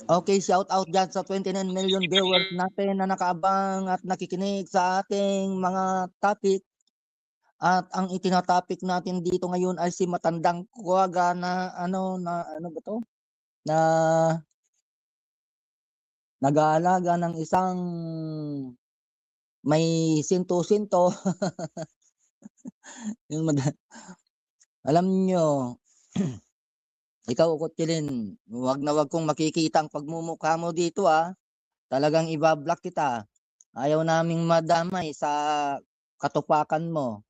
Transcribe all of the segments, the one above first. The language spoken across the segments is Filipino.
Okay, shout out diyan sa 29 million viewers natin na nakaabang at nakikinig sa ating mga topic. At ang itina-topic natin dito ngayon ay si matandang kuwaga na ano ba 'to, na nag-aalaga ng isang may sinto-sinto. Yung alam niyo, ikaw Kutsilin, wag na wag kong makikita ang pagmumukha mo dito, talagang iba-block kita. Ayaw naming madamay sa katupakan mo.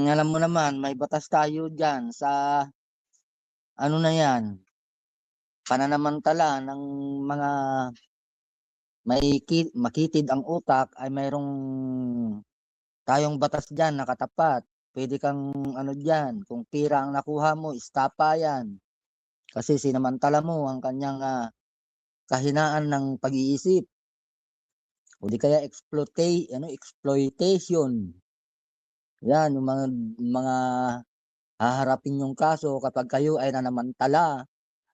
Alam mo naman may batas tayo diyan sa ano na 'yan, pananamantala ng mga makitid ang utak ay mayroong tayong batas diyan na katapat. Puwede kang ano diyan, kung pira ang nakuha mo istapa 'yan. Kasi sinamantala mo ang kanyang, kahinaan ng pag-iisip o di kaya exploitation. 'Yan yung mga haharapin niyong kaso kapag kayo ay nanamantala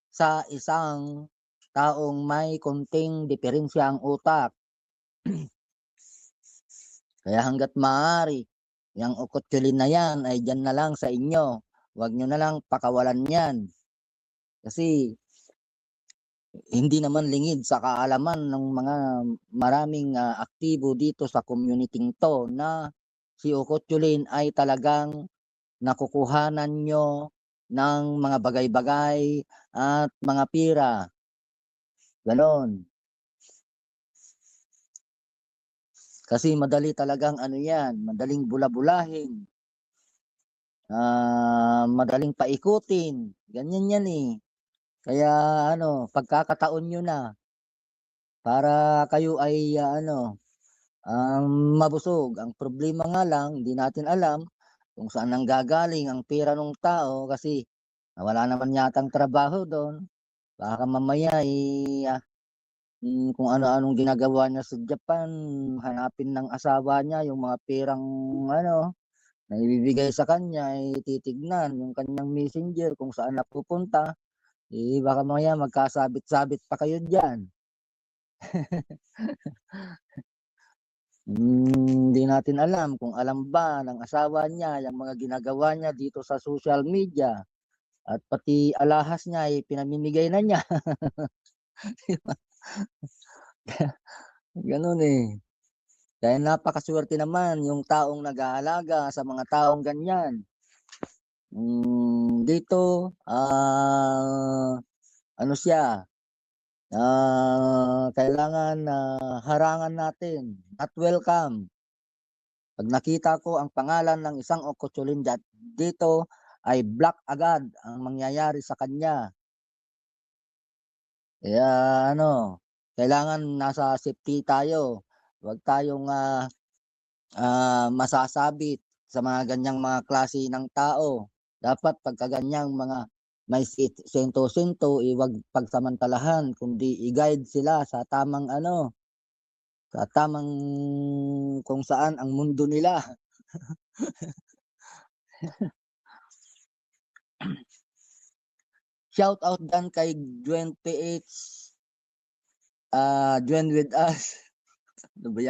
sa isang taong may konting diferensya ang utak. Kaya hangga't maaari, yang ukot-tiyulin na yan ay diyan na lang sa inyo. Huwag niyo na lang pakawalan yan. Kasi hindi naman lingid sa kaalaman ng mga maraming aktibo dito sa community 'to na si ukot-tiyulin ay talagang nakukuhanan niyo ng mga bagay-bagay at mga pira, gano'n. Kasi madali talagang ano 'yan, madaling bula-bulahin, madaling paikutin, ganyan 'yan, eh. Kaya ano, pagkakataon niyo na para kayo ay, mabusog. Ang problema nga lang hindi natin alam kung saan nanggagaling ang pera nung tao kasi wala naman yatang trabaho don. Baka mamaya, kung ano-anong ginagawa niya sa Japan, hanapin ng asawa niya yung mga perang ano, na ibibigay sa kanya, titignan yung kanyang messenger kung saan napupunta, baka mamaya magkasabit-sabit pa kayo diyan. Hindi natin alam kung alam ba ng asawa niya yang mga ginagawa niya dito sa social media at pati alahas niya ay pinamimigay na niya, 'di ba? Gano'n, eh. Kaya napakasuwerte naman yung taong nag-aalaga sa mga taong ganyan. Dito, ano siya, kailangan na harangan natin at welcome. 'Pag nakita ko ang pangalan ng isang Okotsulin dito ay block agad ang mangyayari sa kanya. Kaya ano, kailangan nasa safety tayo. Huwag tayong, masasabit sa mga ganyang mga klase ng tao. Dapat pagka ganyang mga may sento-sento, 'wag pagsamantalahan kundi i-guide sila sa tamang ano, sa tamang kung saan ang mundo nila. Shout out diyan kay Gwen PH, Gwen with us. Ano ba 'yan?